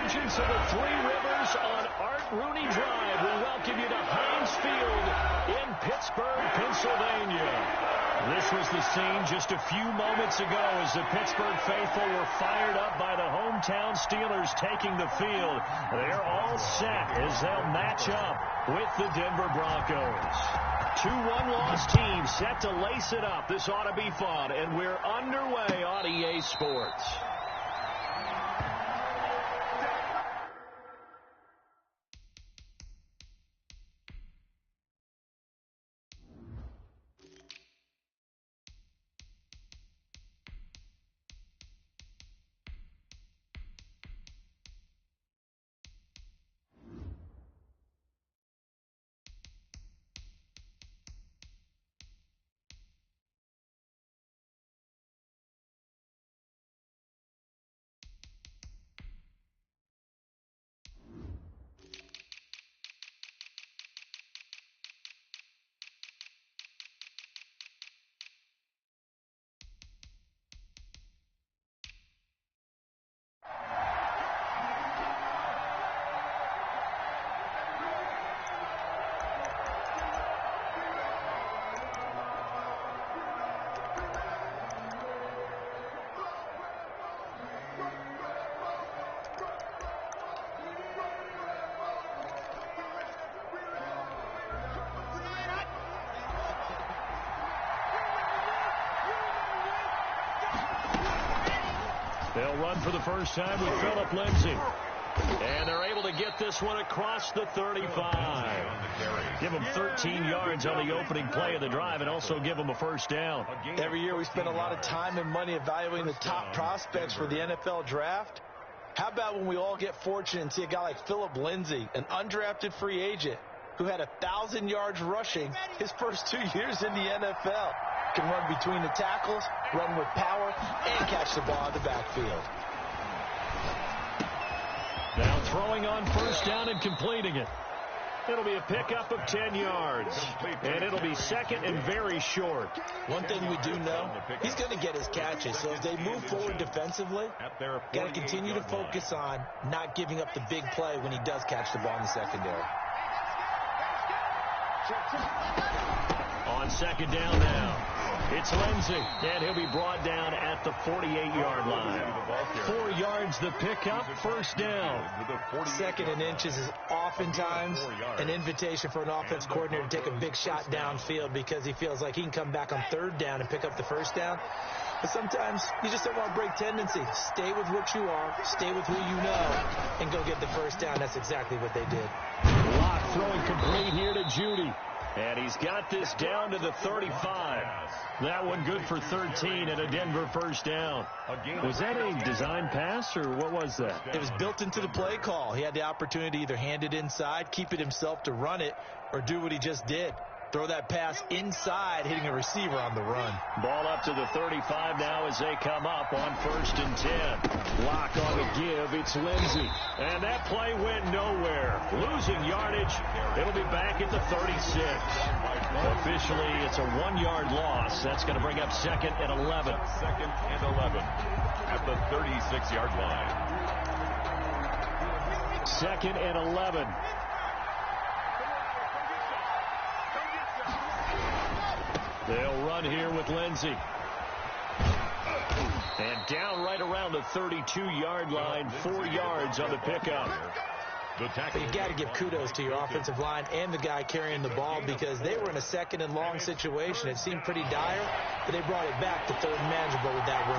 convergence of the Three Rivers on Art Rooney Drive. We welcome you to Heinz Field in Pittsburgh, Pennsylvania. This was the scene just a few moments ago as the Pittsburgh faithful were fired up by the hometown Steelers taking the field. They're all set as they'll match up with the Denver Broncos. 2 one-loss teams set to lace it up. This ought to be fun, and we're underway on EA Sports. They'll run for the first time with Phillip Lindsay. And they're able to get this one across the 35. Give them 13 yards on the opening play of the drive and also give them a first down. Every year we spend a lot of time and money evaluating the top prospects for the NFL draft. How about when we all get fortunate and see a guy like Phillip Lindsay, an undrafted free agent who had 1,000 yards rushing his first 2 years in the NFL. Can run between the tackles, run with power, and catch the ball in the backfield. Now throwing on first down and completing it. It'll be a pickup of 10 yards. And it'll be second and very short. One thing we do know, he's going to get his catches. So as they move forward defensively, got to continue to focus on not giving up the big play when he does catch the ball in the secondary. On second down now, it's Lindsay, and he'll be brought down at the 48-yard line. 4 yards the pickup, first down. Second and inches is oftentimes an invitation for an offense coordinator to take a big shot downfield because he feels like he can come back on third down and pick up the first down. But sometimes you just don't want to break tendency. Stay with what you are, stay with who you know, and go get the first down. That's exactly what they did. Locke throwing complete here to Judy. And he's got this down to the 35. That one good for 13 and a Denver first down. Was that a design pass, or what was that? It was built into the play call. He had the opportunity to either hand it inside, keep it himself to run it, or do what he just did. Throw that pass inside, hitting a receiver on the run. Ball up to the 35 now as they come up on first and 10. Lock on the give. It's Lindsay. And that play went nowhere. Losing yardage. It'll be back at the 36. Officially, it's a 1-yard loss. That's going to bring up second and 11. Second and 11 at the 36-yard line. Second and 11. They'll run here with Lindsay. And down right around the 32-yard line, 4 yards on the pickup. But you got to give kudos to your offensive line and the guy carrying the ball because they were in a second and long situation. It seemed pretty dire, but they brought it back to third and manageable with that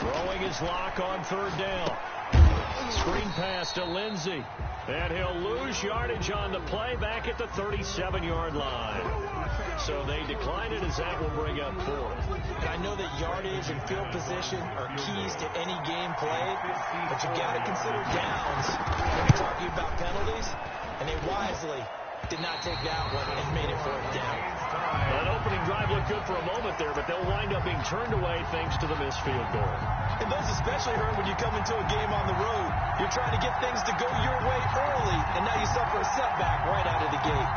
run. Throwing his Lock on third down. Screen pass to Lindsay. And he'll lose yardage on the play back at the 37-yard line. So they decline it as that will bring up fourth. And I know that yardage and field position are keys to any game played, but you got to consider downs when you're talking about penalties, and they wisely did not take that one and made it fourth down. That opening drive looked good for a moment there, but they'll wind up being turned away thanks to the missed field goal. And those especially hurt when you come into a game on the road. You're trying to get things to go your way early, and now you suffer a setback right out of the gate.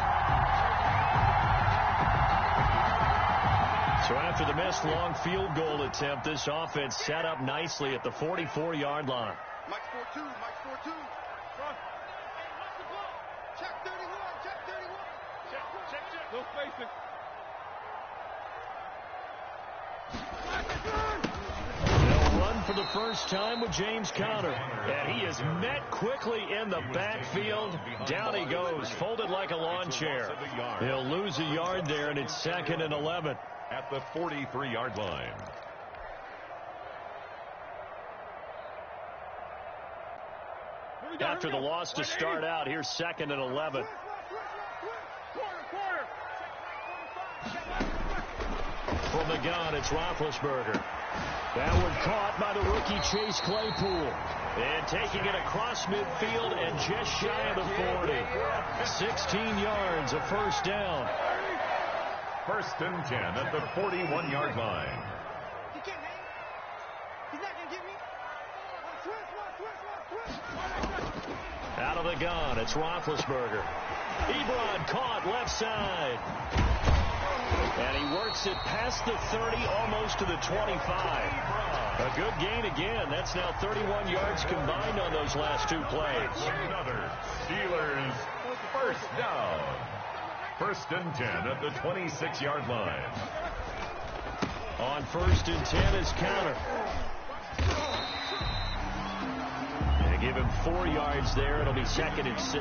So after the missed long field goal attempt, this offense set up nicely at the 44-yard line. Mike 4-2, Mike 4-2. Front. Check 31, check 31. Check. No spacing. They'll run for the first time with James Conner. And he is met quickly in the backfield. Down he goes, folded like a lawn chair. He'll lose a yard there, and it's 2nd and 11. At the 43-yard line. After the loss to start out, here's 2nd and 11. From the gun, it's Roethlisberger. That one caught by the rookie Chase Claypool. And taking it across midfield and just shy of the 40. 16 yards, a first down. 1st and 10 at the 41-yard line. He can't hang. He's not going to get me. Out of the gun, it's Roethlisberger. Ebron caught left side. And he works it past the 30, almost to the 25. A good gain again. That's now 31 yards combined on those last two plays. Another Steelers first down. 1st and 10 at the 26-yard line. On 1st and 10 is Conner. They give him 4 yards there. It'll be 2nd and 6.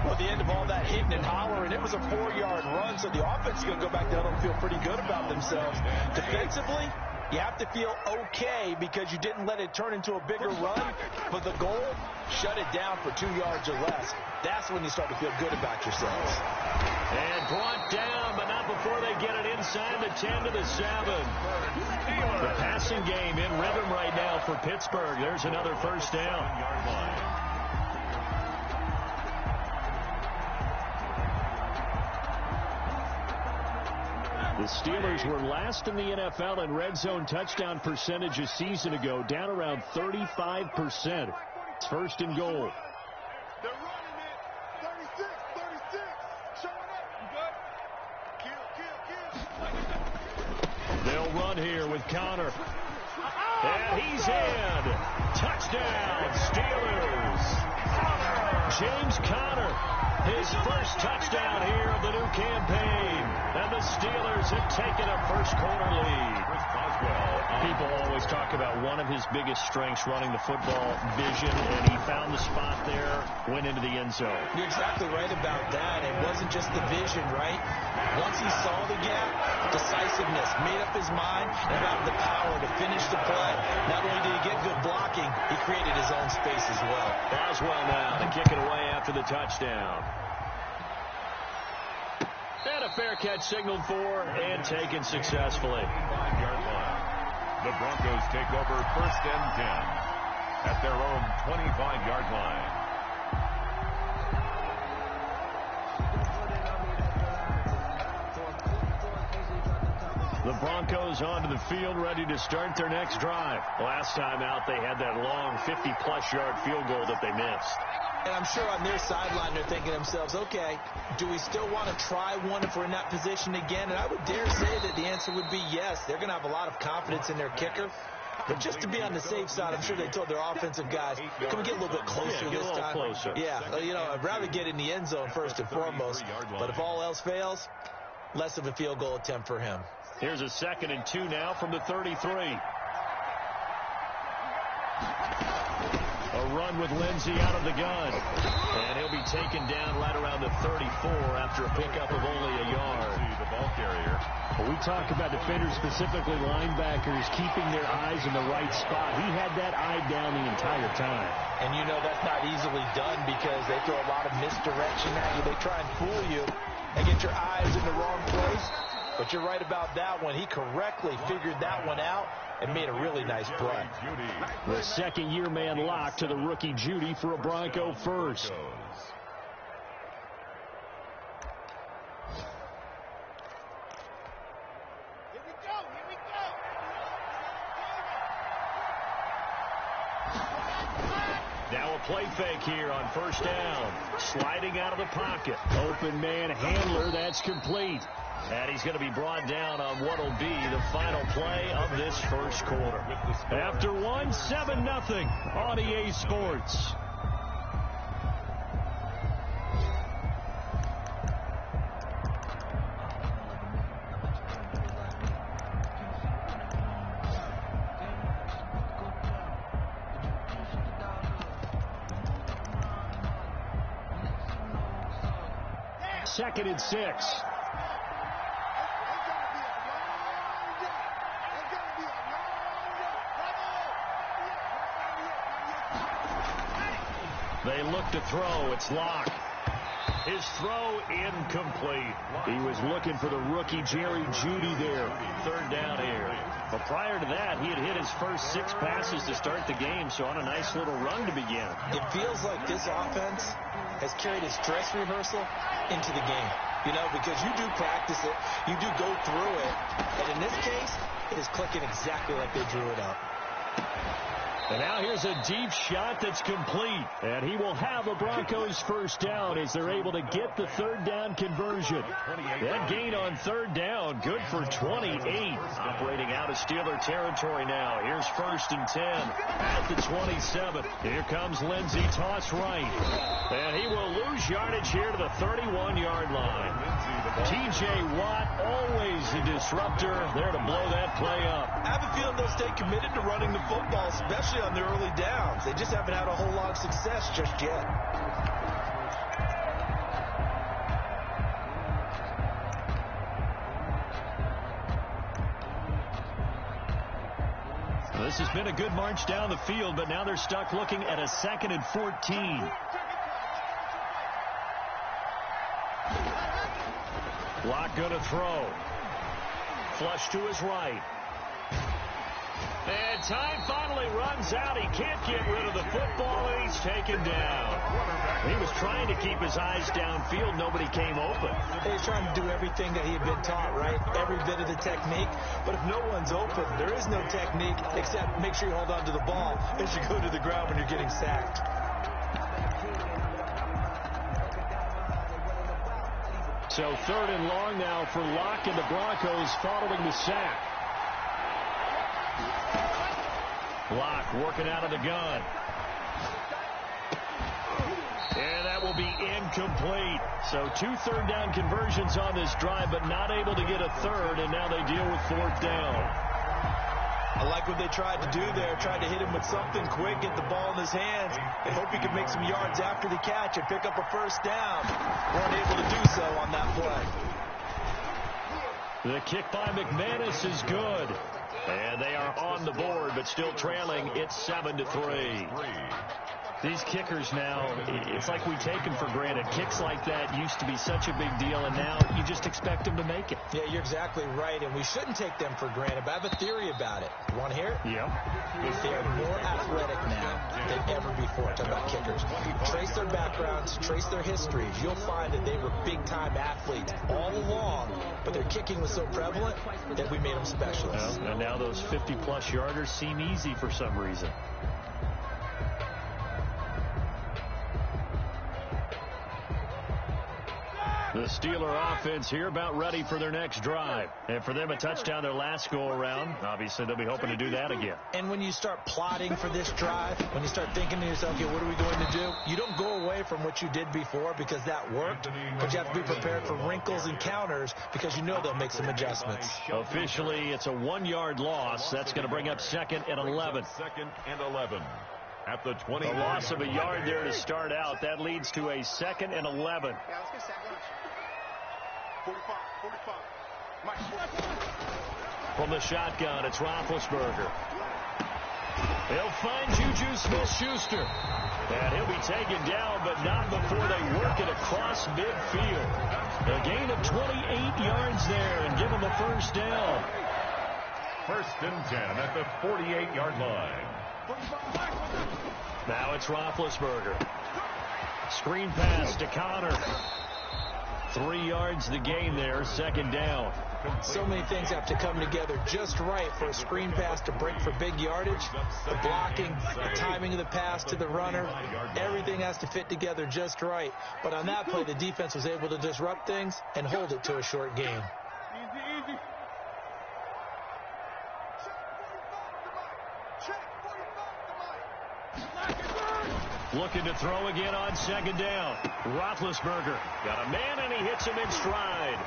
Well, at the end of all that hitting and hollering, it was a 4-yard run, so the offense is going to go back down and feel pretty good about themselves. Defensively, you have to feel okay because you didn't let it turn into a bigger run, but the goal, shut it down for 2 yards or less. That's when you start to feel good about yourselves. And brought down, but not before they get it inside the 10 to the 7. The passing game in rhythm right now for Pittsburgh. There's another first down. The Steelers were last in the NFL in red zone touchdown percentage a season ago, down around 35%. It's 1st and goal. They're running it. 36, 36. Showing up. You good? Kill. They'll run here with Conner. And he's in. Touchdown, Steelers. James Conner, his first touchdown here of the new campaign. And the Steelers have taken a first-quarter lead. People always talk about one of his biggest strengths, running the football, vision, and he found the spot there, went into the end zone. You're exactly right about that. It wasn't just the vision, right? Once he saw the gap, decisiveness, made up his mind, and about the power to finish the play. Not only did he get good blocking, he created his own space as well. Boswell now to kick it away after the touchdown. And a fair catch signaled for and taken successfully. 5-yard line. The Broncos take over 1st and 10 at their own 25-yard line. The Broncos onto the field, ready to start their next drive. Last time out, they had that long 50-plus yard field goal that they missed. And I'm sure on their sideline they're thinking to themselves, okay, do we still want to try one if we're in that position again? And I would dare say that the answer would be yes. They're going to have a lot of confidence in their kicker. But just to be on the safe side, I'm sure they told their offensive guys, can we get a little bit closer this time? Closer. Yeah, you know, I'd rather get in the end zone first and foremost. But if all else fails, less of a field goal attempt for him. Here's a 2nd and 2 now from the 33. A run with Lindsey out of the gun. And he'll be taken down right around the 34 after a pickup of only a yard. The ball carrier. Well, we talk about defenders, specifically linebackers, keeping their eyes in the right spot. He had that eye down the entire time. And you know that's not easily done because they throw a lot of misdirection at you. They try and fool you and get your eyes in the wrong place. But you're right about that one. He correctly figured that one out and made a really nice play. The second-year man locked to the rookie Judy for a Bronco first. Here we go. Here we go. Now a play fake here on first down. Sliding out of the pocket. Open man handler. That's complete. And he's going to be brought down on what will be the final play of this first quarter. After one, 7-0 on EA Sports. Second and 6. They look to throw. It's Locke. His throw incomplete. He was looking for the rookie Jerry Jeudy there. Third down here. But prior to that, he had hit his first 6 passes to start the game, so on a nice little run to begin. It feels like this offense has carried its dress rehearsal into the game. You know, because you do practice it, you do go through it, and in this case, it is clicking exactly like they drew it up. And now here's a deep shot that's complete. And he will have a Broncos first down as they're able to get the third down conversion. That gain on third down, good for 28. Operating out of Steeler territory now. Here's first and 10 at the 27. Here comes Lindsey, toss right. And he will lose yardage here to the 31-yard line. T.J. Watt, always a disruptor, there to blow that play up. I have a feeling they'll stay committed to running the football, especially on the early downs. They just haven't had a whole lot of success just yet. This has been a good march down the field, but now they're stuck looking at a 2nd and 14. Locke going to throw. Flush to his right. And time finally runs out. He can't get rid of the football, and he's taken down. He was trying to keep his eyes downfield. Nobody came open. He was trying to do everything that he had been taught, right? Every bit of the technique. But if no one's open, there is no technique except make sure you hold on to the ball as you go to the ground when you're getting sacked. So third and long now for Locke and the Broncos following the sack. Locke working out of the gun. And that will be incomplete. So 2 third down conversions on this drive, but not able to get a third, and now they deal with 4th down. I like what they tried to do there. Tried to hit him with something quick, get the ball in his hands, and hope he could make some yards after the catch and pick up a first down. Weren't able to do so on that play. The kick by McManus is good. And they are on the board, but still trailing. It's 7-3. These kickers now, it's like we take them for granted. Kicks like that used to be such a big deal, and now you just expect them to make it. Yeah, you're exactly right, and we shouldn't take them for granted, but I have a theory about it. You want to hear it? Yeah. They are more athletic now than ever before. Talk about kickers. Trace their backgrounds, trace their histories. You'll find that they were big-time athletes all along, but their kicking was so prevalent that we made them specialists. Well, and now those 50-plus yarders seem easy for some reason. The Steeler offense here about ready for their next drive. And for them, a touchdown their last go-around. Obviously, they'll be hoping to do that again. And when you start plotting for this drive, when you start thinking to yourself, okay, what are we going to do? You don't go away from what you did before because that worked, but you have to be prepared for wrinkles and counters because you know they'll make some adjustments. Officially, it's a 1-yard loss. That's going to bring up 2nd and 11. 2nd and 11. At the 20. A loss of a yard there to start out. That leads to a 2nd and 11. 45. From the shotgun, it's Roethlisberger. He'll find Juju Smith-Schuster. And he'll be taken down, but not before they work it across midfield. A gain of 28 yards there and give him a first down. 1st and 10 at the 48-yard line. Now it's Roethlisberger. Screen pass to Connor. 3 yards the gain there, second down. So many things have to come together just right for a screen pass to break for big yardage. The blocking, the timing of the pass to the runner, everything has to fit together just right. But on that play, the defense was able to disrupt things and hold it to a short gain. Easy. Looking to throw again on second down. Roethlisberger got a man, and he hits him in stride.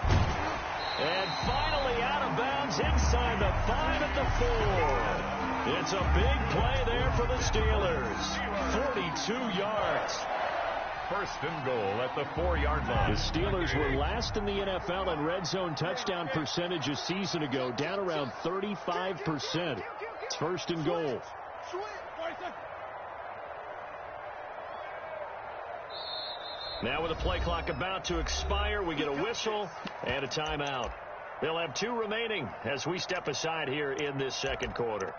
And finally out of bounds inside the 5 at the 4. It's a big play there for the Steelers. 42 yards. First and goal at the 4-yard line. The Steelers were last in the NFL in red zone touchdown percentage a season ago, down around 35%. It's first and goal. Now with the play clock about to expire, we get a whistle and a timeout. They'll have 2 remaining as we step aside here in this second quarter.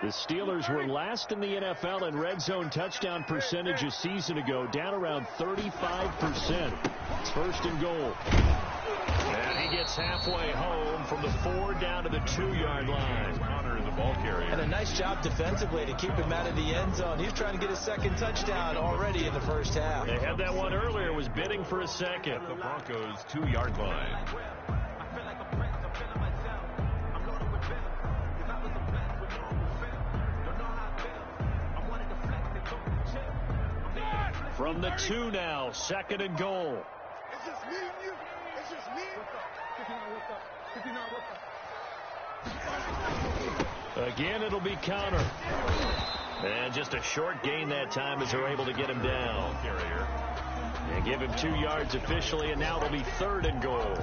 The Steelers were last in the NFL in red zone touchdown percentage a season ago, down around 35%. It's first and goal. And he gets halfway home from the 4 down to the 2-yard line. Connor, the ball carrier. And a nice job defensively to keep him out of the end zone. He's trying to get a second touchdown already in the first half. They had that one earlier, was bidding for a second. At the Broncos' 2-yard line. From the 2 now, second and goal. It's just me and you. It's just me. Again, it'll be counter. And just a short gain that time as they're able to get him down. Carrier. And give him 2 yards officially, and now it'll be third and goal.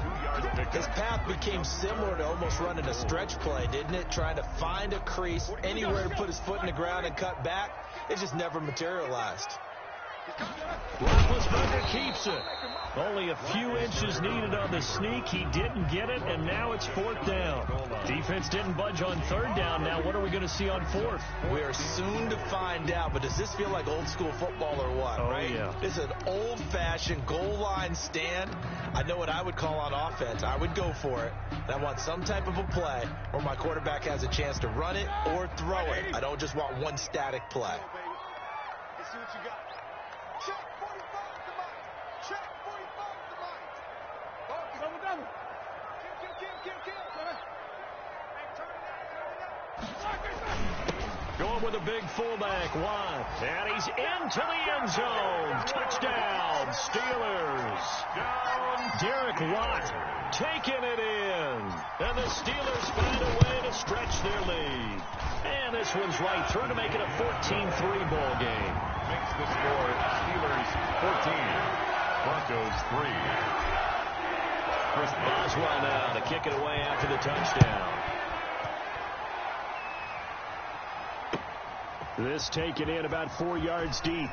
His path became similar to almost running a stretch play, didn't it? Trying to find a crease, anywhere to put his foot in the ground and cut back. It just never materialized. Roethlisberger keeps it. Only a few inches needed on the sneak. He didn't get it, and now it's 4th down. Defense didn't budge on 3rd down. Now what are we going to see on 4th? We are soon to find out, but does this feel like old school football or what, right? Yeah. This is an old-fashioned goal line stand. I know what I would call on offense. I would go for it. And I want some type of a play where my quarterback has a chance to run it or throw it. I don't just want one static play. Let's see what you got. Check 45 to Mike. Check 45 to Mike. Double. Kill. Going with a big fullback, Watt. And he's into the end zone. Touchdown, Steelers. Down, Derek Watt taking it in. And the Steelers find a way to stretch their lead. And this one's right through to make it a 14-3 ball game. Makes the score Steelers 14, Broncos 3. Boswell now to kick it away after the touchdown. This taken in about 4 yards deep.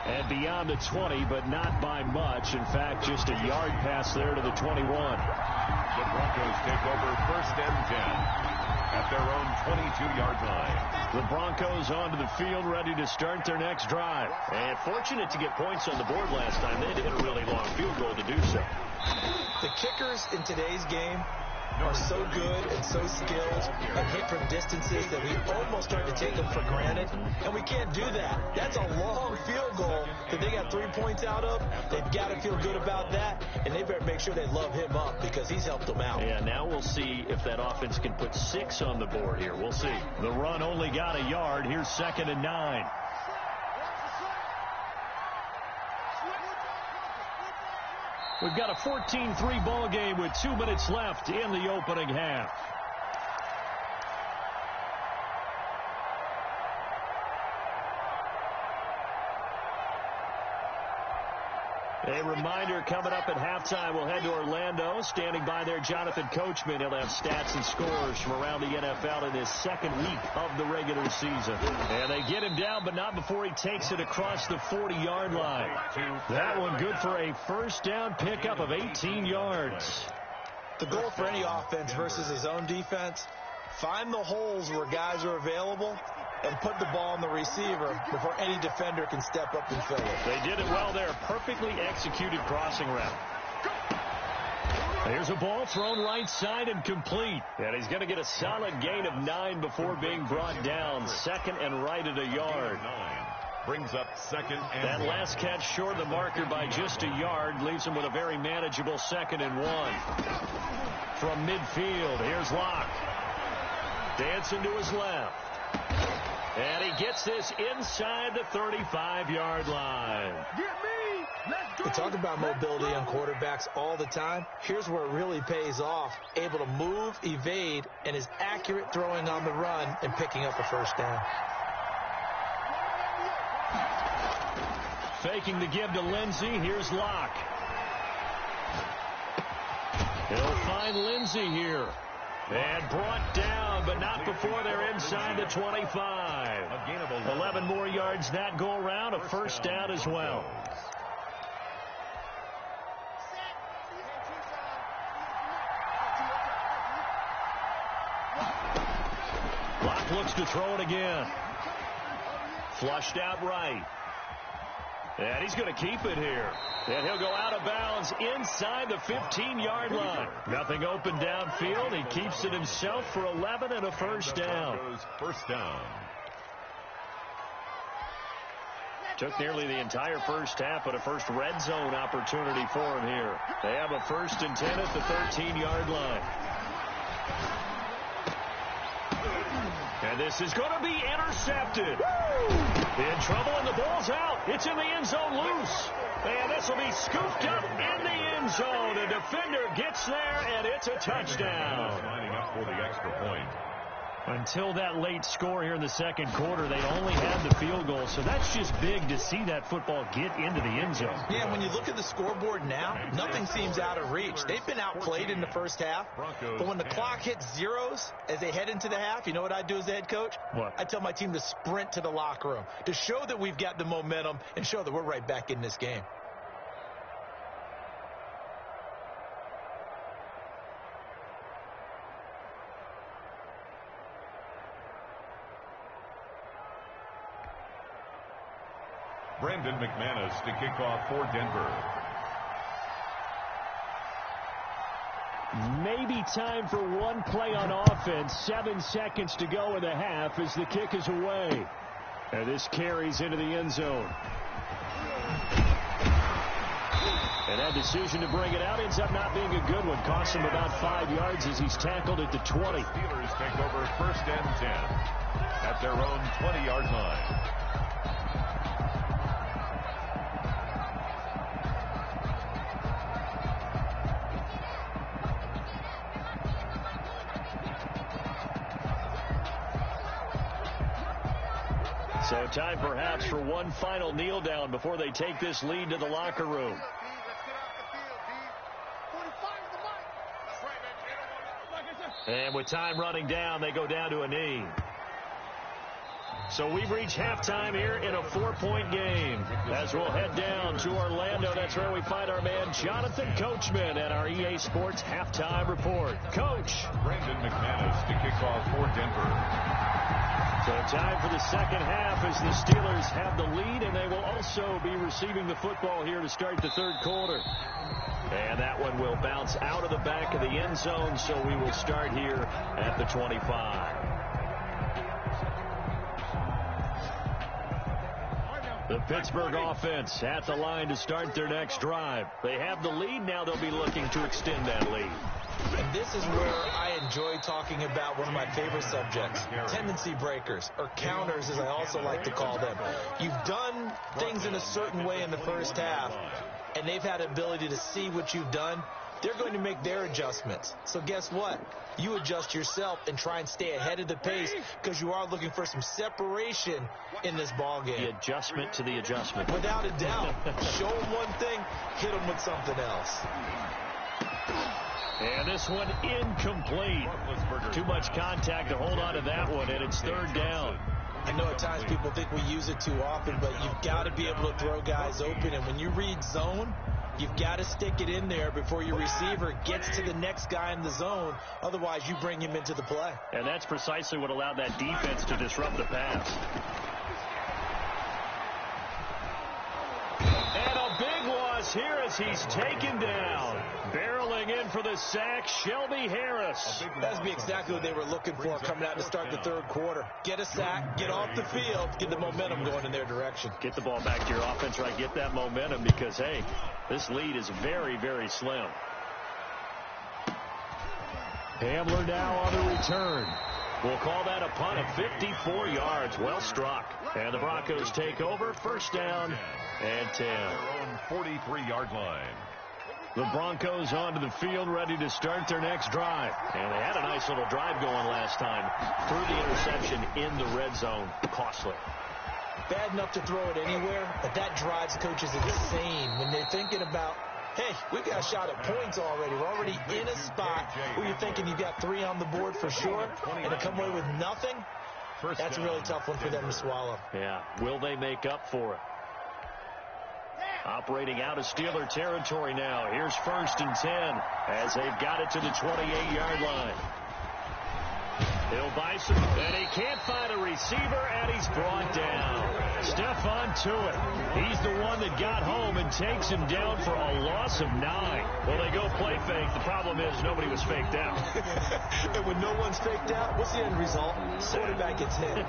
And beyond the 20, but not by much. In fact, just a yard pass there to the 21. The Broncos take over first and 10 at their own 22-yard line. The Broncos onto the field, ready to start their next drive. And fortunate to get points on the board last time. They had to hit a really long field goal to do so. The kickers in today's game are so good and so skilled and hit from distances that we almost start to take them for granted. And we can't do that. That's a long field goal that they got 3 points out of. They've got to feel good about that, and they better make sure they love him up because he's helped them out. Yeah, now we'll see if that offense can put 6 on the board here. We'll see. The run only got a yard. Here's 2nd and 9. We've got a 14-3 ball game with 2 minutes left in the opening half. A reminder coming up at halftime, we'll head to Orlando. Standing by there, Jonathan Coachman. He'll have stats and scores from around the NFL in his second week of the regular season. And they get him down, but not before he takes it across the 40-yard line. That one good for a first down pickup of 18 yards. The goal for any offense versus his own defense, find the holes where guys are available and put the ball on the receiver before any defender can step up and fill it. They did it well there. Perfectly executed crossing route. Here's a ball thrown right side and complete. And he's going to get a solid gain of 9 before being brought down. Second and right at a yard. Brings up second and that last catch short of the marker by just a yard leaves him with a very manageable 2nd and 1. From midfield, here's Locke. Dancing to his left. And he gets this inside the 35-yard line. We talk about mobility on quarterbacks all the time. Here's where it really pays off. Able to move, evade, and is accurate throwing on the run and picking up a first down. Faking the give to Lindsey. Here's Locke. He'll find Lindsey here. And brought down, but not before they're inside the 25. 11 more yards that go around. A first down as well. Locke looks to throw it again. Flushed out right. And he's going to keep it here. And he'll go out of bounds inside the 15-yard line. Nothing open downfield. He keeps it himself for 11 and a first down. First down. Took nearly the entire first half, but a first red zone opportunity for him here. They have a 1st and 10 at the 13-yard line. And this is going to be intercepted. In trouble, and the ball's out. It's in the end zone loose. And this will be scooped up in the end zone. A defender gets there, and it's a touchdown. Lining up for the extra point. Until that late score here in the second quarter, they only had the field goal. So that's just big to see that football get into the end zone. Yeah, when you look at the scoreboard now, nothing seems out of reach. They've been outplayed in the first half. But when the clock hits zeros as they head into the half, you know what I do as the head coach? What? I tell my team to sprint to the locker room to show that we've got the momentum and show that we're right back in this game. Brandon McManus to kick off for Denver. Maybe time for one play on offense. 7 seconds to go in the half as the kick is away. And this carries into the end zone. And that decision to bring it out ends up not being a good one. Costs him about 5 yards as he's tackled at the 20. Steelers take over 1st and 10 at their own 20-yard line. So time perhaps for one final kneel down before they take this lead to the locker room. And with time running down, they go down to a knee. So we've reached halftime here in a 4-point game. As we'll head down to Orlando, that's where we find our man Jonathan Coachman at our EA Sports Halftime Report. Coach. Brandon McManus to kick off for Denver. So time for the second half as the Steelers have the lead, and they will also be receiving the football here to start the third quarter. And that one will bounce out of the back of the end zone, so we will start here at the 25. The Pittsburgh offense at the line to start their next drive. They have the lead. Now they'll be looking to extend that lead. And this is where I enjoy talking about one of my favorite subjects, tendency breakers, or counters as I also like to call them. You've done things in a certain way in the first half, and they've had ability to see what you've done they're going to make their adjustments. So guess what? You adjust yourself and try and stay ahead of the pace because you are looking for some separation in this ball game. The adjustment to the adjustment. Without a doubt. Show them one thing, hit them with something else. And this one incomplete. Too much contact to hold on to that one, and it's third down. I know at times people think we use it too often, but you've got to be able to throw guys open. And when you read zone, you've got to stick it in there before your receiver gets to the next guy in the zone. Otherwise, you bring him into the play. And that's precisely what allowed that defense to disrupt the pass. And a big loss here as he's taken down. Barreling in for the sack, Shelby Harris. That'd be exactly what they were looking for coming out to start the third quarter. Get a sack, get off the field, get the momentum going in their direction. Get the ball back to your offense, right? Get that momentum because, hey, this lead is very, very slim. Hamler now on the return. We'll call that a punt of 54 yards. Well struck. And the Broncos take over. First down and 10. Their own 43-yard line. The Broncos onto the field, ready to start their next drive. And they had a nice little drive going last time. Threw the interception in the red zone. Costly. Bad enough to throw it anywhere, but that drives coaches insane when they're thinking about, hey, we've got a shot at points already. We're already in a spot where you're thinking you've got 3 on the board for sure, and to come away with nothing, that's a really tough one for them to swallow. Yeah, will they make up for it? Operating out of Steeler territory now. Here's first and 10 as they've got it to the 28-yard line. He'll buy some, and he can't find a receiver, and he's brought down. Stephon Tuitt. He's the one that got home and takes him down for a loss of 9. Well, they go play fake. The problem is nobody was faked out. And when no one's faked out, what's the end result? Quarterback gets hit.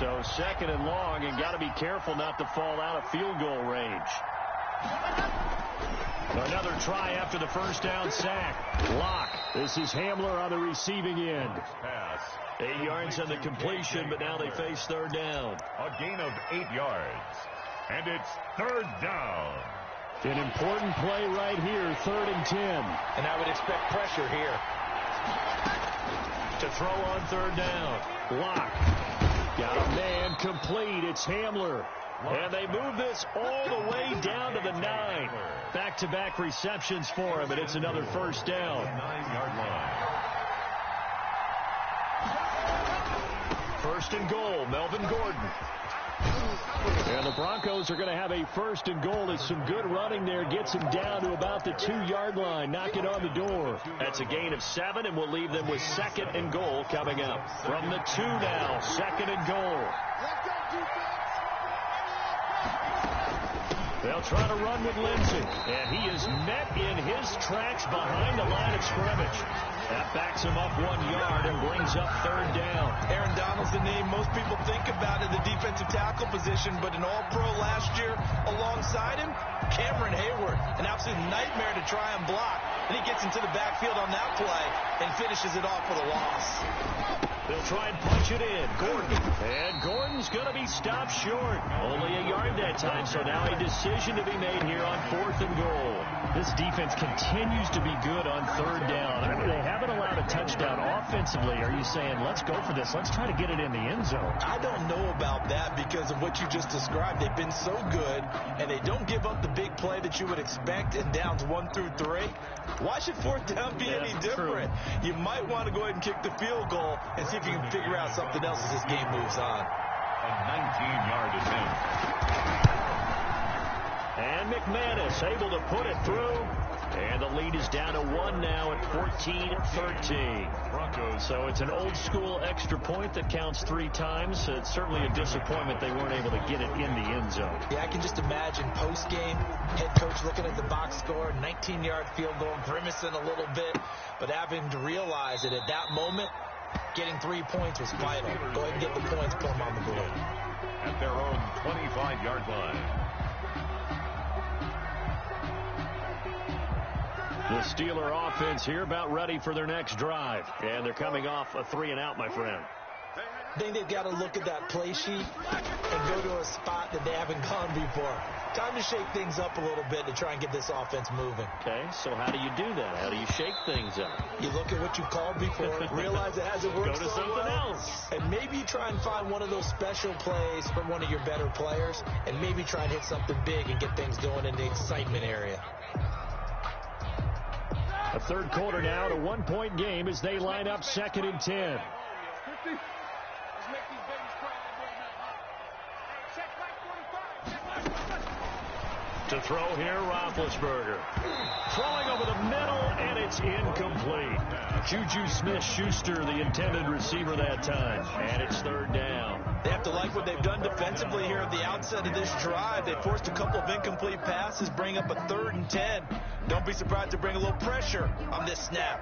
So second and long, and got to be careful not to fall out of field goal range. Another try after the first down sack. Lock. This is Hamler on the receiving end. Pass. 8 yards on the completion, but now they face third down. A gain of 8 yards. And it's third down. An important play right here, 3rd and 10. And I would expect pressure here. To throw on third down. Lock. Got a man complete. It's Hamler. And they move this all the way down to the 9. Back-to-back receptions for him, and it's another first down. 9-yard line. First and goal, Melvin Gordon. And the Broncos are going to have a first and goal as some good running there gets him down to about the 2-yard line. Knock it on the door. That's a gain of 7, and we'll leave them with second and goal coming up. From the 2 now, second and goal. They'll try to run with Lindsey, and he is met in his tracks behind the line of scrimmage. That backs him up 1 yard and brings up third down. Aaron Donald's the name most people think about in the defensive tackle position, but an all-pro last year alongside him, Cameron Hayward, an absolute nightmare to try and block. And he gets into the backfield on that play and finishes it off for the loss. They'll try and punch it in. Gordon. And Gordon's going to be stopped short. Only a yard that time, so now a decision to be made here on 4th and goal. This defense continues to be good on third down. I mean, they haven't allowed a touchdown offensively. Are you saying, let's go for this? Let's try to get it in the end zone. I don't know about that because of what you just described. They've been so good, and they don't give up the big play that you would expect in downs 1 through 3. Why should 4th down be any different? True. You might want to go ahead and kick the field goal and see if you can figure out something else as this game moves on. A 19-yard attempt. And McManus able to put it through. And the lead is down to 1 now at 14-13. Broncos. So it's an old-school extra point that counts 3 times. It's certainly a disappointment they weren't able to get it in the end zone. Yeah, I can just imagine post-game, head coach looking at the box score, 19-yard field goal, grimacing a little bit, but having to realize that at that moment, getting 3 points was vital. Go ahead and get the points, put them on the board. At their own 25-yard line. The Steeler offense here about ready for their next drive. And they're coming off a 3-and-out, my friend. I think they've got to look at that play sheet and go to a spot that they haven't gone before. Time to shake things up a little bit to try and get this offense moving. Okay, so how do you do that? How do you shake things up? You look at what you called before, realize it hasn't worked Go to something else. And maybe you try and find one of those special plays from one of your better players, and maybe try and hit something big and get things going in the excitement area. A third quarter now, a one-point game as they line up 2nd and 10. To throw here, Roethlisberger. Throwing over the middle, and it's incomplete. Juju Smith-Schuster, the intended receiver that time. And it's 3rd down. They have to like what they've done defensively here at the outset of this drive. They forced a couple of incomplete passes, bring up a 3rd and 10. Don't be surprised to bring a little pressure on this snap.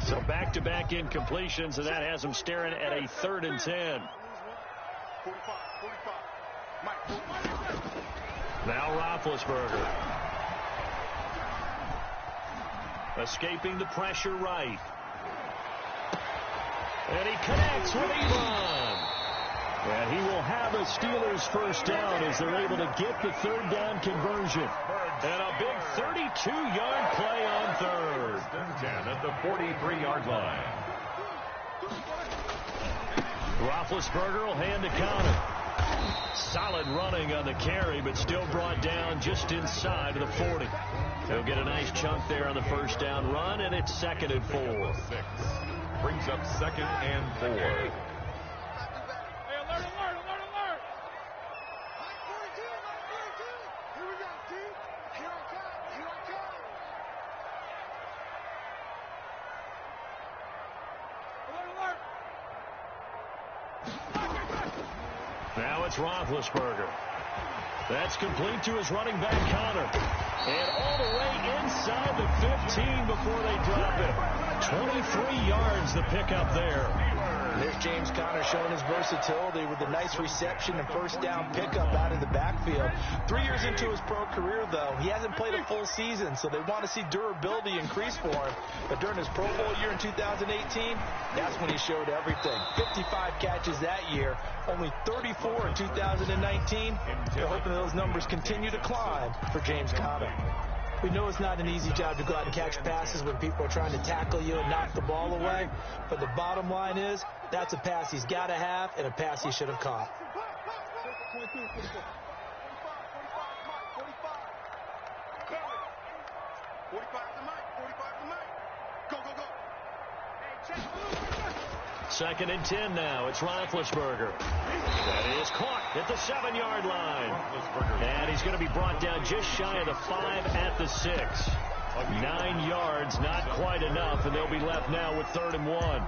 So back-to-back incompletions, and that has them staring at a 3rd and 10. Now Roethlisberger. Escaping the pressure right. And he connects with Elon. And he will have a Steelers first down as they're able to get the 3rd down conversion. And a big 32-yard play on 3rd. 10 at the 43-yard line. Roethlisberger will hand to counter. Solid running on the carry, but still brought down just inside of the 40. He'll get a nice chunk there on the first down run, and it's 2nd and 4. 6 brings up 2nd and 4. Hey, alert, alert, alert, alert. Mike 42, Mike 42. Here we go, D. Here I come, here I come. Alert, alert. Now it's Roethlisberger. That's complete to his running back, Connor. And all the way inside the 15 before they drop it. 23 yards the pickup there. There's James Conner showing his versatility with a nice reception and first down pickup out of the backfield. 3 years into his pro career, though, he hasn't played a full season, so they want to see durability increase for him. But during his Pro Bowl year in 2018, that's when he showed everything. 55 catches that year, only 34 in 2019. They're hoping those numbers continue to climb for James Conner. We know it's not an easy job to go out and catch passes when people are trying to tackle you and knock the ball away. But the bottom line is, that's a pass he's got to have and a pass he should have caught. 45, 45 to Mike, 45 to Mike. Go, go, go. Hey, check. 2nd and 10 now. It's Roethlisberger. That is caught at the 7-yard line. And he's going to be brought down just shy of the 5 at the 6. 9 yards, not quite enough, and they'll be left now with 3rd and 1.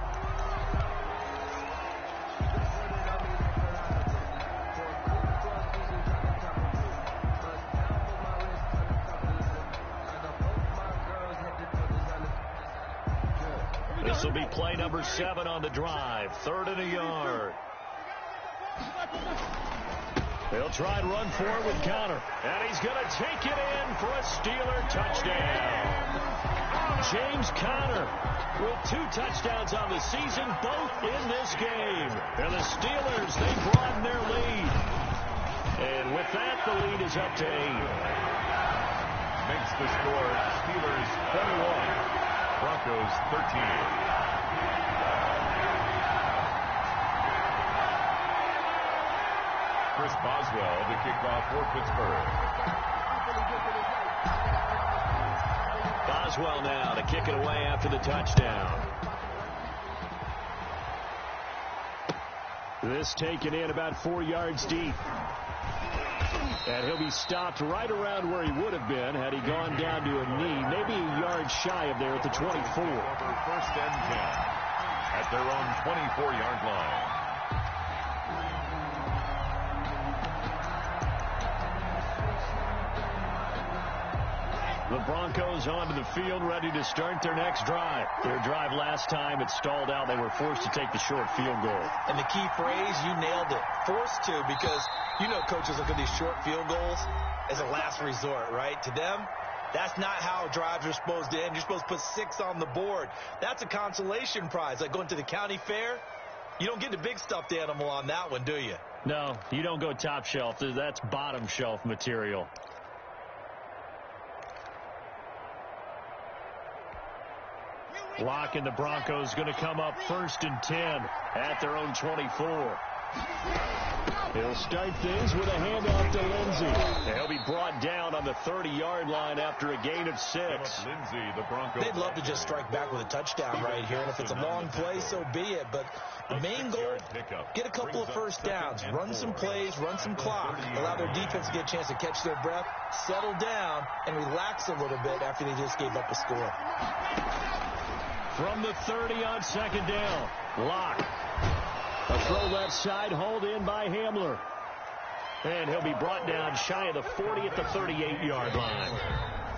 This will be play number 7 on the drive. 3rd and a yard. They'll try and run for it with Conner. And he's going to take it in for a Steeler touchdown. James Conner with 2 touchdowns on the season, both in this game. And the Steelers, they broaden their lead. And with that, the lead is up to 8. Makes the score Steelers 21. Broncos 13. Chris Boswell to kick off for Pittsburgh. Boswell now to kick it away after the touchdown. This taken in about 4 yards deep. And he'll be stopped right around where he would have been had he gone down to a knee, maybe a yard shy of there at the 24. Over 1st and 10 at their own 24-yard line. The Broncos onto the field, ready to start their next drive. Their drive last time, it stalled out. They were forced to take the short field goal. And the key phrase, you nailed it. Forced to, because you know coaches look at these short field goals as a last resort, right? To them, that's not how drives are supposed to end. You're supposed to put 6 on the board. That's a consolation prize. Like going to the county fair, You don't get the big stuffed animal on that one, do you? No, you don't go top shelf. That's bottom shelf material. Locke and the Broncos going to come up 1st and 10 at their own 24. He'll start things with a handoff to Lindsey. He'll be brought down on the 30-yard line after a gain of 6. Lindsey, the Broncos. They'd love to just strike back with a touchdown right here, and if it's a long play, so be it. But the main goal, get a couple of first downs, run some plays, run some clock, allow their defense to get a chance to catch their breath, settle down, and relax a little bit after they just gave up a score. From the 30 on 2nd down, Locke. A throw left side, hauled in by Hamler. And he'll be brought down shy of the 40 at the 38-yard line.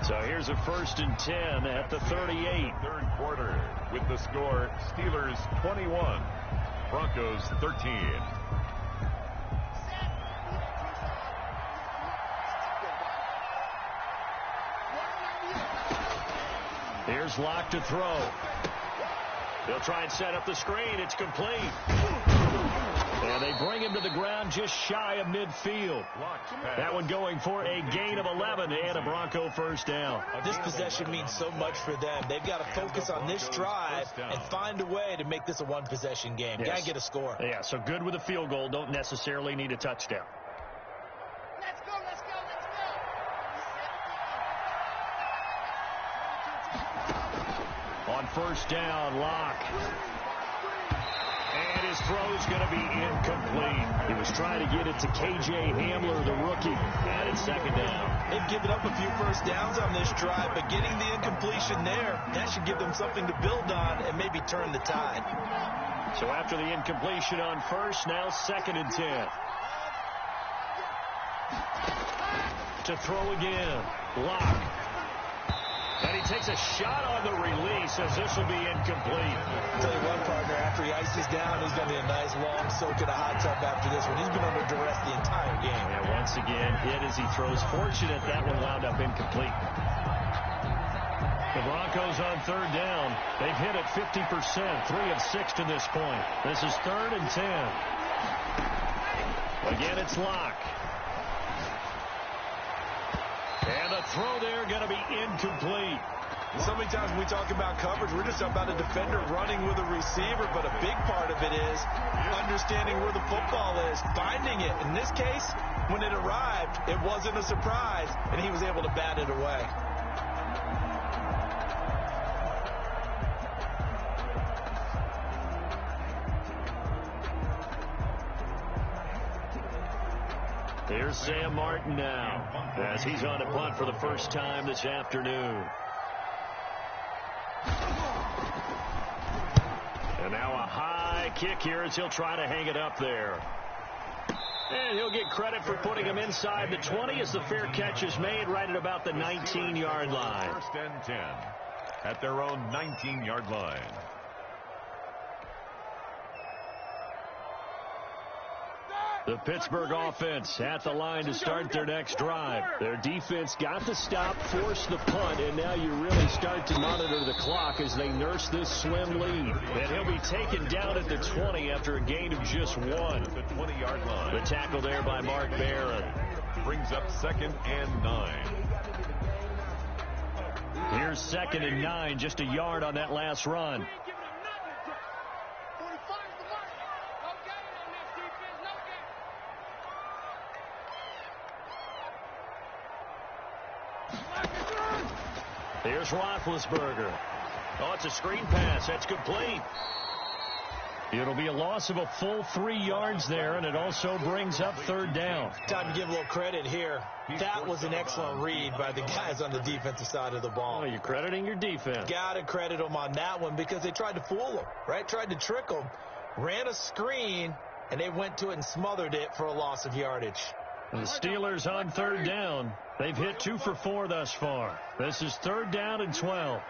So here's a 1st and 10 at the 38. Third quarter with the score, Steelers 21, Broncos 13. Here's Locke to throw. They'll try and set up the screen. It's complete. And they bring him to the ground just shy of midfield. That one going for a gain of 11 and a Bronco first down. This possession means so much for them. They've got to focus on this drive and find a way to make this a one-possession game. Yes. Got to get a score. Yeah, so good with a field goal. Don't necessarily need a touchdown. Let's go, let's go, let's go. On 1st down, Locke. And his throw's going to be incomplete. He was trying to get it to K.J. Hamler, the rookie. And it's 2nd down. They've given up a few first downs on this drive, but getting the incompletion there, that should give them something to build on and maybe turn the tide. So after the incompletion on 1st, now 2nd and 10. To throw again, Locke. And he takes a shot on the release as this will be incomplete. I'll tell you what, partner, after he ices down, he's going to be a nice long soak in a hot tub after this one. He's been under duress the entire game. And once again, hit as he throws. Fortunate that one wound up incomplete. The Broncos on 3rd down. They've hit it 50%, 3 of 6 to this point. This is 3rd and 10. Again, it's Locke. And the throw there going to be incomplete. So many times when we talk about coverage, we're just talking about a defender running with a receiver, but a big part of it is understanding where the football is, finding it. In this case, when it arrived, it wasn't a surprise, and he was able to bat it away. Here's Sam Martin now, as he's on a punt for the first time this afternoon. And now a high kick here as he'll try to hang it up there. And he'll get credit for putting him inside the 20 as the fair catch is made right at about the 19-yard line. 1st and 10 at their own 19-yard line. The Pittsburgh offense at the line to start their next drive. Their defense got the stop, forced the punt, and now you really start to monitor the clock as they nurse this slim lead. And he'll be taken down at the 20 after a gain of just 1. The 20-yard line. The tackle there by Mark Barron. Brings up 2nd and 9. Here's 2nd and 9, just a yard on that last run. Here's Roethlisberger. Oh, it's a screen pass. That's complete. It'll be a loss of a full 3 yards there, and it also brings up 3rd down. Time to give a little credit here. That was an excellent read by the guys on the defensive side of the ball. Oh, you're crediting your defense. Got to credit them on that one because they tried to fool them, right? Tried to trick them. Ran a screen, and they went to it and smothered it for a loss of yardage. The Steelers on 3rd down. They've hit 2 for 4 thus far. This is 3rd down and 12.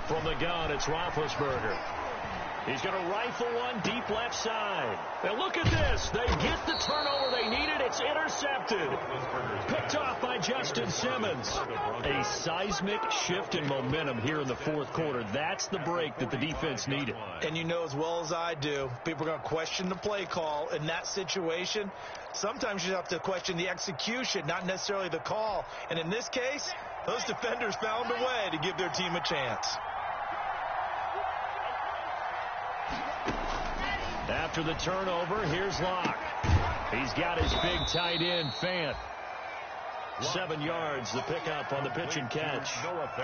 From the gun, it's Roethlisberger. He's going to rifle one deep left side. And look at this. They get the turnover they needed. It's intercepted. Picked off by Justin Simmons. A seismic shift in momentum here in the fourth quarter. That's the break that the defense needed. And you know as well as I do, people are going to question the play call in that situation. Sometimes you have to question the execution, not necessarily the call. And in this case, those defenders found a way to give their team a chance. After the turnover, here's Locke. He's got his big tight end, Fant. 7 yards, the pickup on the pitch and catch.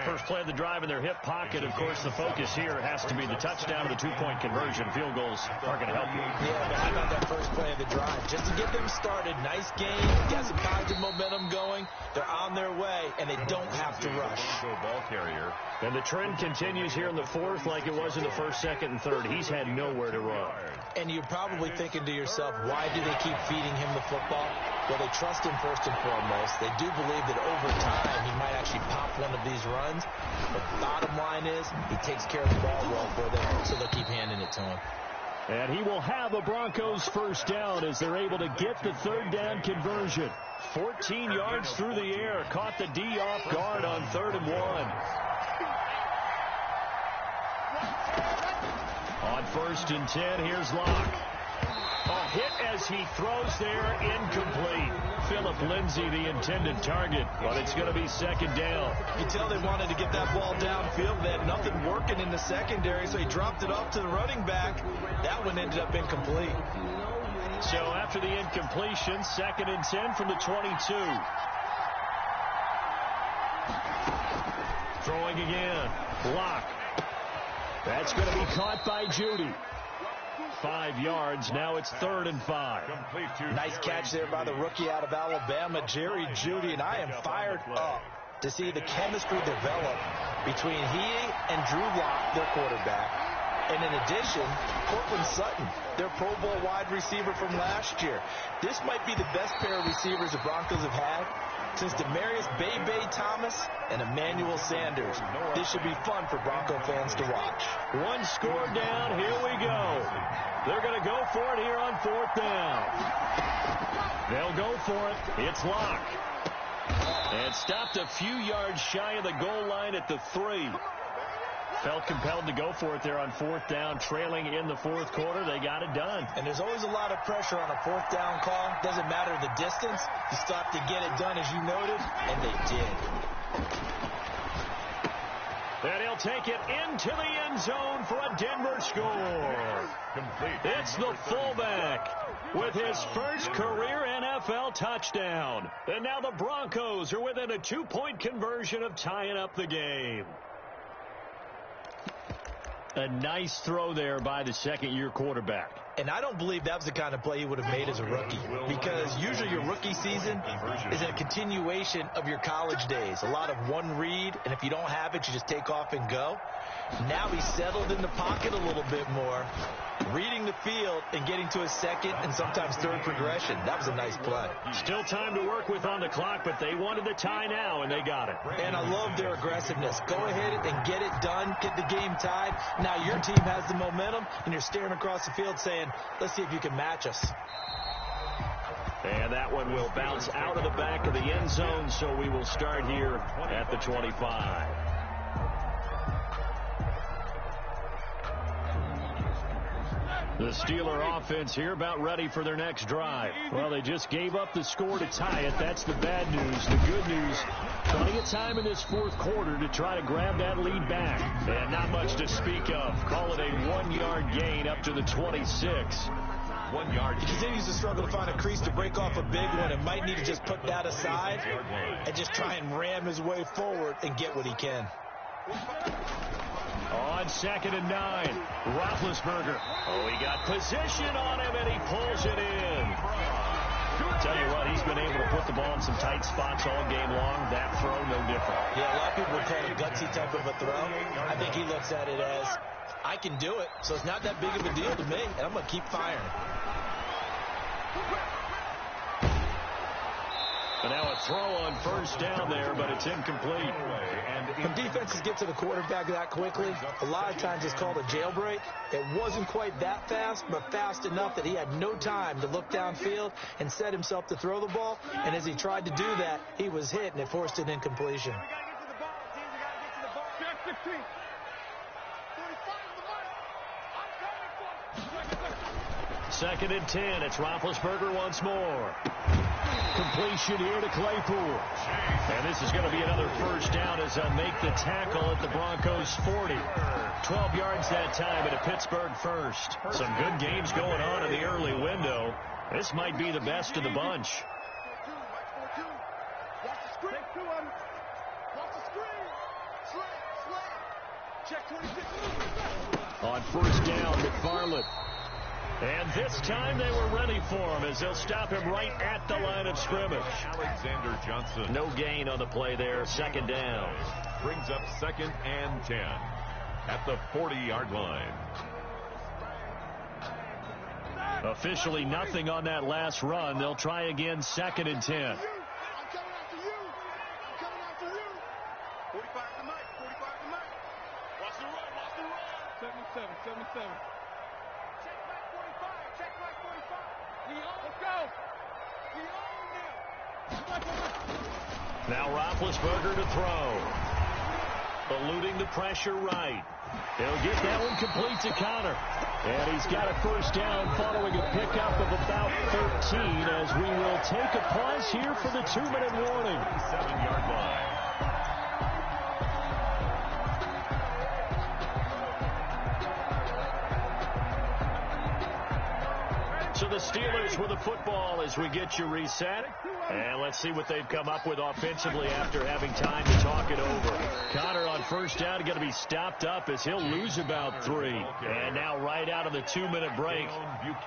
First play of the drive in their hip pocket. Of course, the focus here has to be the touchdown or the two-point conversion. Field goals aren't going to help you. Yeah, but how about that first play of the drive? Just to get them started, nice game, got some positive momentum going. They're on their way, and they don't have to rush. Ball carrier. And the trend continues here in the fourth like it was in the first, second, and third. He's had nowhere to run. And you're probably thinking to yourself, why do they keep feeding him the football? Well, they trust him first and foremost. They do believe that over time he might actually pop one of these runs. But the bottom line is he takes care of the ball well for them, so they'll keep handing it to him. And he will have a Broncos first down as they're able to get the third down conversion. 14 yards through the air. Caught the D off guard on 3rd and 1. On 1st and 10, here's Locke. A hit as he throws there, incomplete. Philip Lindsay, the intended target, but it's going to be 2nd down. You tell they wanted to get that ball downfield. They had nothing working in the secondary, so he dropped it off to the running back. That one ended up incomplete. So after the incompletion, 2nd and 10 from the 22. Throwing again. Locke. That's going to be caught by Judy. 5 yards. Now it's 3rd and 5. Nice catch there by the rookie out of Alabama, Jerry Judy. And I am fired up to see the chemistry develop between he and Drew Lock, their quarterback. And in addition, Cortland Sutton, their Pro Bowl wide receiver from last year. This might be the best pair of receivers the Broncos have had since Demarius Bebe Thomas and Emmanuel Sanders. This should be fun for Bronco fans to watch. One score down. Here we go. They're going to go for it here on 4th down. They'll go for it. It's Locke. And stopped a few yards shy of the goal line at the 3. Felt compelled to go for it there on 4th down, trailing in the 4th quarter. They got it done. And there's always a lot of pressure on a 4th down call. Doesn't matter the distance. You start to get it done, as you noted, and they did. And he'll take it into the end zone for a Denver score. It's the fullback with his first career NFL touchdown. And now the Broncos are within a 2-point conversion of tying up the game. A nice throw there by the 2nd-year quarterback. And I don't believe that was the kind of play he would have made as a rookie, because usually your rookie season is a continuation of your college days. A lot of one read, and if you don't have it, you just take off and go. Now he's settled in the pocket a little bit more, reading the field and getting to his 2nd and sometimes 3rd progression. That was a nice play. Still time to work with on the clock, but they wanted the tie now, and they got it. And I love their aggressiveness. Go ahead and get it done, get the game tied. Now your team has the momentum, and you're staring across the field saying, let's see if you can match us. And that one will bounce out of the back of the end zone, so we will start here at the 25. The Steeler offense here about ready for their next drive. Well, they just gave up the score to tie it. That's the bad news. The good news, plenty of time in this 4th quarter to try to grab that lead back. And not much to speak of. Call it a 1-yard gain up to the 26. 1 yard. He continues to struggle to find a crease to break off a big one and might need to just put that aside and just try and ram his way forward and get what he can. On 2nd and 9, Roethlisberger. Oh, he got position on him, and he pulls it in. Tell you what, he's been able to put the ball in some tight spots all game long. That throw, no different. Yeah, a lot of people would call it a gutsy type of a throw. I think he looks at it as, I can do it, so it's not that big of a deal to me, and I'm going to keep firing. And now a throw on first down there, but it's incomplete. When defenses get to the quarterback that quickly, a lot of times it's called a jailbreak. It wasn't quite that fast, but fast enough that he had no time to look downfield and set himself to throw the ball. And as he tried to do that, he was hit, and it forced an incompletion. Second and 10. It's Roethlisberger once more. Completion here to Claypool. And this is going to be another first down as they'll make the tackle at the Broncos 40. 12 yards that time at a Pittsburgh first. Some good games going on in the early window. This might be the best of the bunch. On first down, McFarland. And this time they were ready for him as they'll stop him right at the line of scrimmage. Alexander Johnson. No gain on the play there. Second down. Brings up 2nd and 10 at the 40-yard line. Officially nothing on that last run. They'll try again 2nd and 10. I'm coming after you. I'm coming after you. 45 to Mike. 45 to Mike. Watch the run. Watch the run. 77. Check back 45. Check back 45. Let's go. Now Roethlisberger to throw. Eluding the pressure right. He'll get that one complete to Connor. And he's got a first down following a pickup of about 13 as we will take a pause here for the 2-minute warning. 7-yard line. So the Steelers with the football as we get you reset. And let's see what they've come up with offensively after having time to talk it over. Connor on first down going to be stopped up as he'll lose about 3. And now right out of the 2-minute break,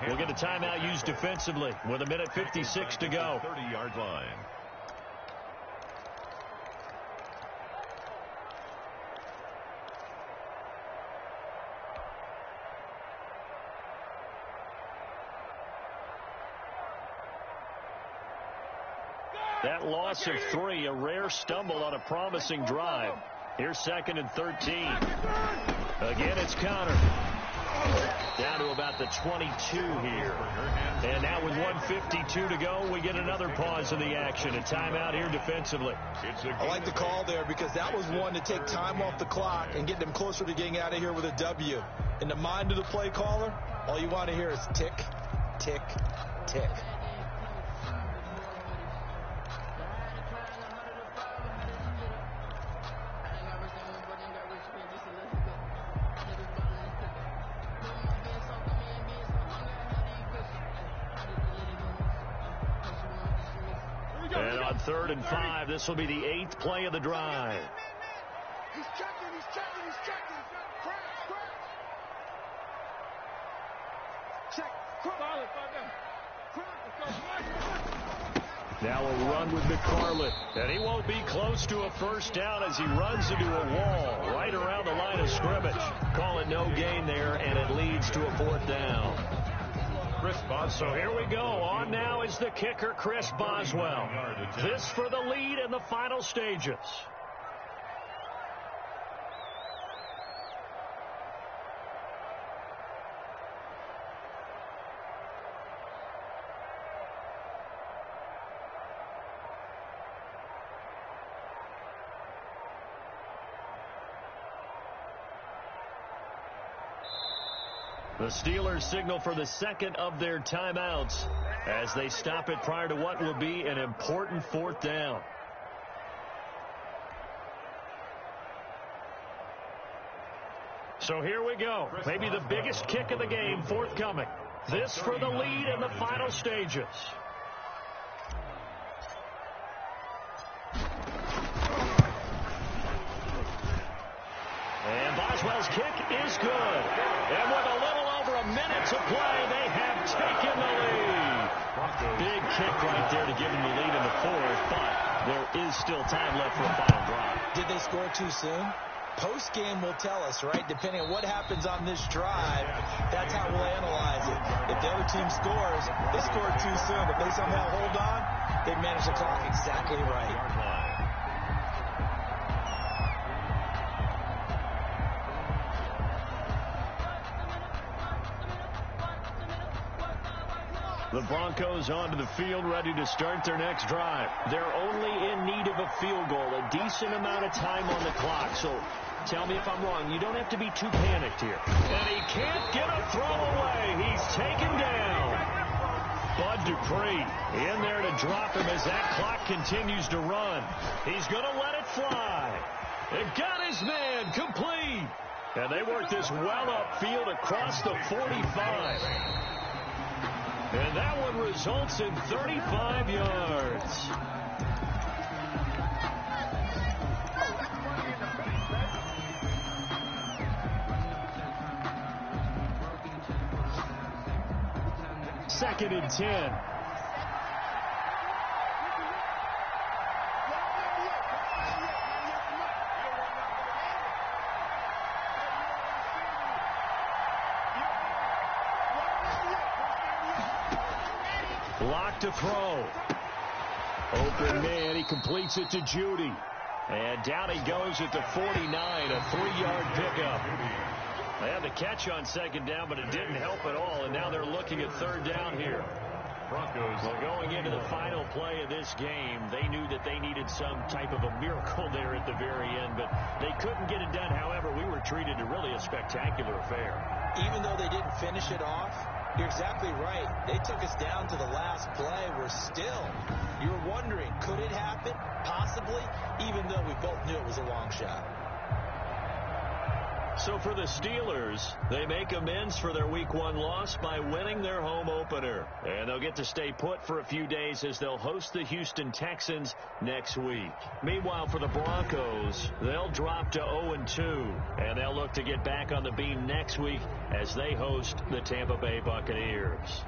we'll get a timeout used defensively with 1:56 to go. 30-yard line. That loss of 3, a rare stumble on a promising drive. Here's 2nd and 13. Again, it's Connor. Down to about the 22 here. And now with 1:52 to go, we get another pause in the action. A timeout here defensively. I like the call there because that was one to take time off the clock and get them closer to getting out of here with a W. In the mind of the play caller, all you want to hear is tick, tick, tick. And on 3rd and 5, this will be the 8th play of the drive. He's checking. Crash. Check. Now a run with McFarland. And he won't be close to a first down as he runs into a wall right around the line of scrimmage. Call it no gain there, and it leads to a 4th down. So here we go. On now is the kicker, Chris Boswell. This for the lead in the final stages. The Steelers signal for the 2nd of their timeouts as they stop it prior to what will be an important 4th down. So here we go. Maybe the biggest kick of the game forthcoming. This for the lead in the final stages. And Boswell's kick is good. And with a little over a minute to play, they have taken the lead. Big kick right there to give them the lead in the 4th, but there is still time left for a final drive. Did they score too soon? Post-game will tell us, right? Depending on what happens on this drive, that's how we'll analyze it. If if the other team scores, they scored too soon. If they somehow hold on, they manage the clock exactly right. The Broncos onto the field, ready to start their next drive. They're only in need of a field goal, a decent amount of time on the clock. So tell me if I'm wrong. You don't have to be too panicked here. And he can't get a throw away. He's taken down. Bud Dupree in there to drop him as that clock continues to run. He's going to let it fly. It got his man complete. And they work this well upfield across the 45. And that one results in 35 yards. Second and 10. Block to throw. Open man. He completes it to Judy. And down he goes at the 49. A 3-yard pickup. They had the catch on second down, but it didn't help at all. And now they're looking at third down here. Broncos are going into the final play of this game. They knew that they needed some type of a miracle there at the very end, but they couldn't get it done. However, we were treated to really a spectacular affair. Even though they didn't finish it off, you're exactly right. They took us down to the last play. You're wondering, could it happen? Possibly, even though we both knew it was a long shot. So for the Steelers, they make amends for their Week 1 loss by winning their home opener. And they'll get to stay put for a few days as they'll host the Houston Texans next week. Meanwhile, for the Broncos, they'll drop to 0-2. And they'll look to get back on the beam next week as they host the Tampa Bay Buccaneers.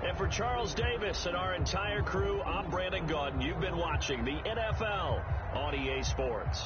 And for Charles Davis and our entire crew, I'm Brandon Gaudin. You've been watching the NFL on EA Sports.